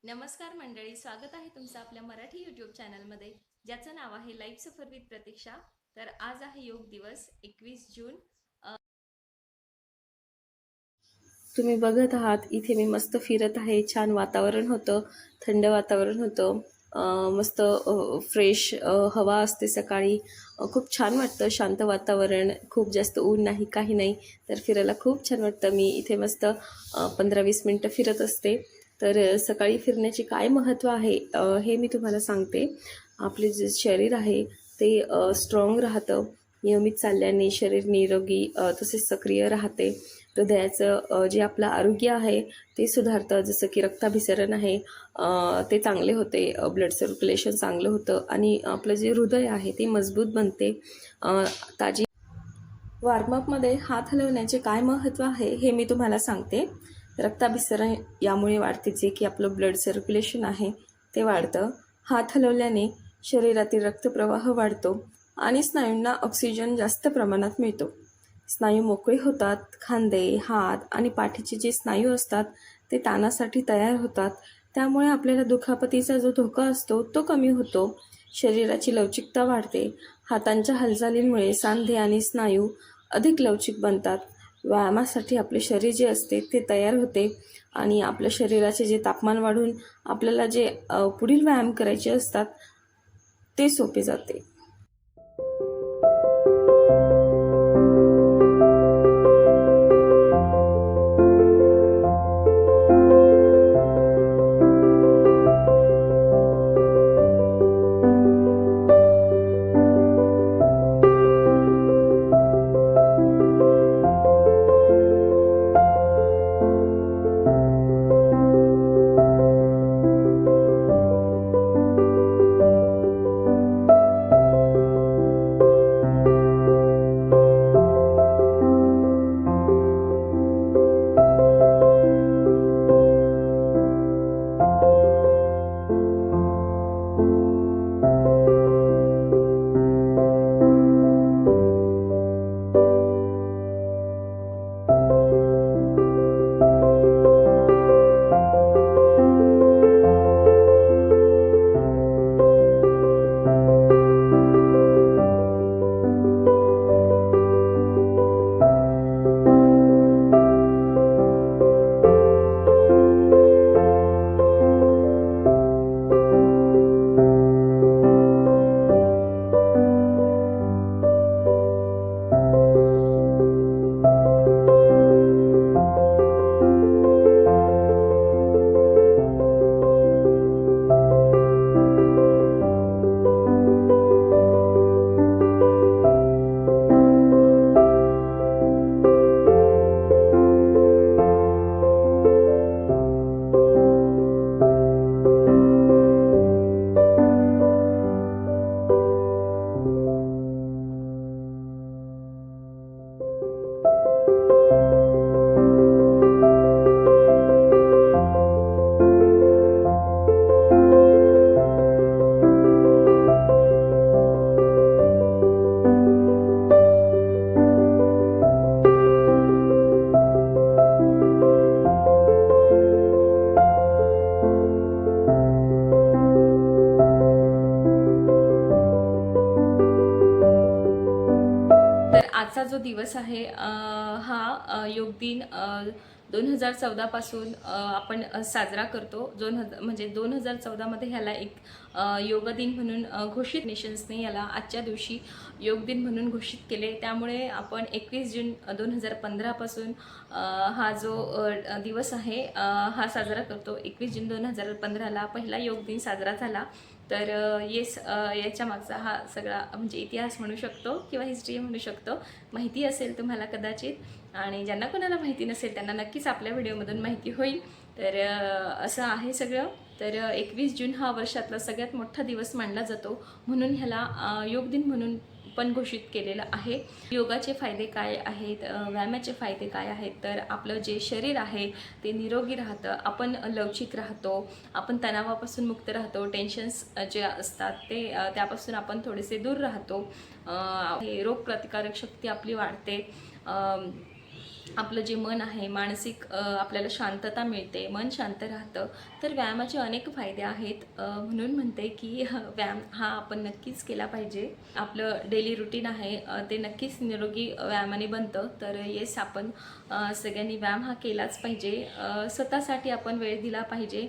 नमस्कार मंडळी, स्वागत आहे तुमचं आपल्या मराठी यूट्यूब चॅनलमध्ये, ज्याचं नाव आहे लाईफ सफर विथ प्रतीक्षा. तर आज आहे योग दिवस 21 जून. तुम्ही बघत आहात इथे मी मस्त फिरत आहे. छान वातावरण होतं, थंड वातावरण होतं. मस्त फ्रेश हवा असते सकाळी. खूप छान वाटतं, शांत वातावरण, खूप जास्त ऊन नाही, काही नाही. तर फिरायला खूप छान वाटतं. मी इथे मस्त 15-20 मिनटं फिरत असते. तर सकाळी फिरण्याचे काय महत्त्व आहे हे मी तुम्हाला सांगते. आपले जे शरीर आहे ते स्ट्रॉंग राहतं. नियमित चालल्याने शरीर निरोगी तसेच सक्रिय राहते. हृदयाचं जे आपलं आरोग्य आहे ते सुधारतं. जसं की रक्ताभिसरण आहे ते चांगले होते, ब्लड सर्क्युलेशन चांगलं होतं आणि आपलं जे हृदय आहे ते मजबूत बनते. ताजी वॉर्मअपमध्ये हात हलवण्याचे काय महत्त्व आहे हे मी तुम्हाला सांगते. रक्ताभिसरण यामुळे वाढते, जे की आपलं ब्लड सर्क्युलेशन आहे ते वाढतं. हात हलवल्याने शरीरातील रक्तप्रवाह वाढतो आणि स्नायूंना ऑक्सिजन जास्त प्रमाणात मिळतो. स्नायू मोकळे होतात. खांदे, हात आणि पाठीचे जे स्नायू असतात ते ताणासाठी तयार होतात. त्यामुळे आपल्याला दुखापतीचा जो धोका असतो तो कमी होतो. शरीराची लवचिकता वाढते. हातांच्या हालचालींमुळे सांधे आणि स्नायू अधिक लवचिक बनतात. व्यायामासाठी आपले शरीर जे असते ते तयार होते आणि आपल्या शरीराचे जे तापमान वाढून आपल्याला जे पुढील व्यायाम करायचे असतात ते सोपे जाते. तर आजचा जो दिवस आहे हा योग दिन 2014 पासून आपण साजरा करतो. म्हणजे 2014 मध्ये ह्याला एक योग दिन म्हणून घोषित नेशन्सने याला आजच्या दिवशी योग दिन म्हणून घोषित केले. त्यामुळे आपण 21 जून 2015 पासून हा जो दिवस आहे हा साजरा करतो. 21 जून 2015ला पहिला योग दिन साजरा झाला. तर येस, याच्या मागचा हा सगळा म्हणजे इतिहास म्हणू शकतो किंवा हिस्ट्री म्हणू शकतो. माहिती असेल तुम्हाला कदाचित, आणि ज्यांना कोणाला माहिती नसेल त्यांना नक्कीच आपल्या व्हिडिओमधून माहिती होईल. तर असं आहे सगळं. तर 21 जून हा वर्षातला सगळ्यात मोठा दिवस मानला जातो, म्हणून ह्याला योग दिन म्हणून पण घोषित केलेलं आहे. योगाचे फायदे काय आहेत, व्यायामाचे फायदे काय आहेत, तर आपलं जे शरीर आहे ते निरोगी राहतं, आपण लवचिक राहतो, आपण तणावापासून मुक्त राहतो, टेन्शन्स जे असतात ते त्यापासून आपण थोडेसे दूर राहतो. रोगप्रतिकारक शक्ती आपली वाढते. आपलं जे मन आहे मानसिक आपल्याला शांतता मिळते, मन शांत राहतं. तर व्यायामाचे अनेक फायदे आहेत. म्हणून म्हणते की व्यायाम हा आपण नक्कीच केला पाहिजे. आपलं डेली रुटीन आहे ते नक्कीच निरोगी व्यायामाने बनतं. तर येस आपण सगळ्यांनी व्यायाम हा केलाच पाहिजे. स्वतःसाठी आपण वेळ दिला पाहिजे.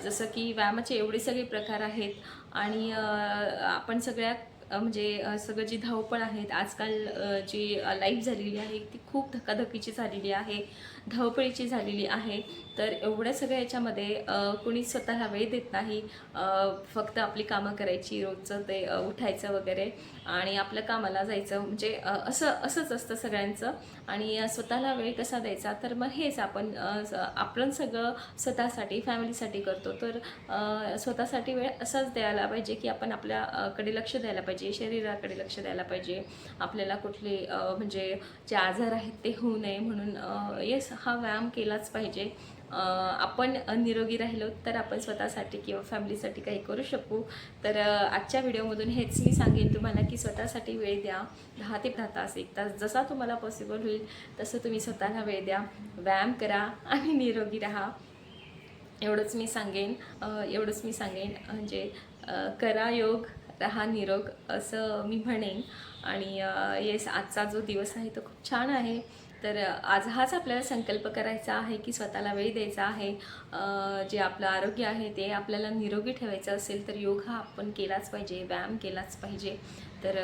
जसं की व्यायामाचे एवढे सगळे प्रकार आहेत आणि आपण सगळं जी धावपळ आहेत आजकाल जी लाईफ झालेली आहे ती खूप धकाधकीची झालेली आहे, धावपळीची झालेली आहे. तर एवढ्या सगळ्या याच्यामध्ये कोणी स्वतःला वेळ देत नाही. फक्त आपली कामं करायची, रोजचं ते उठायचं वगैरे आणि आपल्या कामाला जायचं, म्हणजे असंच असतं सगळ्यांचं. आणि स्वतःला वेळ कसा द्यायचा, तर मग हेच आपण सगळं स्वतःसाठी फॅमिलीसाठी करतो. तर स्वतःसाठी वेळ असाच द्यायला पाहिजे की आपण आपल्याकडे लक्ष द्यायला पाहिजे, शरीराकडे लक्ष द्यायला पाहिजे. आपल्याला कुठले म्हणजे जे आजार आहेत ते होऊ नये म्हणून येस हा व्यायाम केलाच पाहिजे. आपण निरोगी राहिलो तर आपण स्वतःसाठी किंवा फॅमिलीसाठी काही करू शकू. तर आजच्या व्हिडिओमधून हेच मी सांगेन तुम्हाला की स्वतःसाठी वेळ द्या. 10 ते 15 तास, 1 तास जसा तुम्हाला पॉसिबल होईल तसं तुम्ही स्वतःला वेळ द्या, व्यायाम करा आणि निरोगी राहा. एवढंच मी सांगेन. म्हणजे करा योग, रहा निरोग असं मी म्हणेन. आणि येस आजचा जो दिवस आहे तो खूप छान आहे. तर आज हाच आपल्याला संकल्प करायचा आहे की स्वतःला वेळ द्यायचा आहे. जे आपलं आरोग्य आहे ते आपल्याला निरोगी ठेवायचं असेल तर योग हा आपण केलाच पाहिजे, व्यायाम केलाच पाहिजे. तर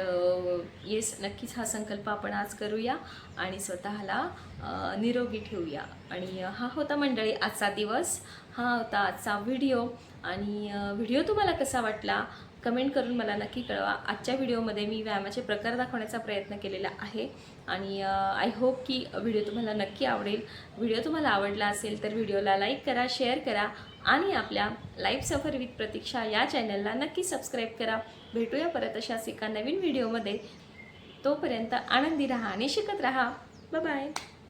येस नक्कीच हा संकल्प आपण आज करूया आणि स्वतःला निरोगी ठेवूया. आणि हा होता मंडळी आजचा दिवस, हा होता आजचा व्हिडिओ. आणि व्हिडिओ तुम्हाला कसा वाटला कमेंट करून मला नक्की कळवा. आजच्या व्हिडिओमध्ये मी व्यायामाचे प्रकार दाखवण्याचा प्रयत्न केलेला आहे आणि आय होप की व्हिडिओ तुम्हाला नक्की आवडेल. व्हिडिओ तुम्हाला आवडला असेल तर व्हिडिओला लाईक करा, शेअर करा आणि आपल्या लाईफ सफर विथ प्रतीक्षा या चॅनलला नक्की सबस्क्राईब करा. भेटूया परत अशाच एका नवीन व्हिडिओमध्ये. तोपर्यंत आनंदी राहा आणि शिकत राहा. Bye bye.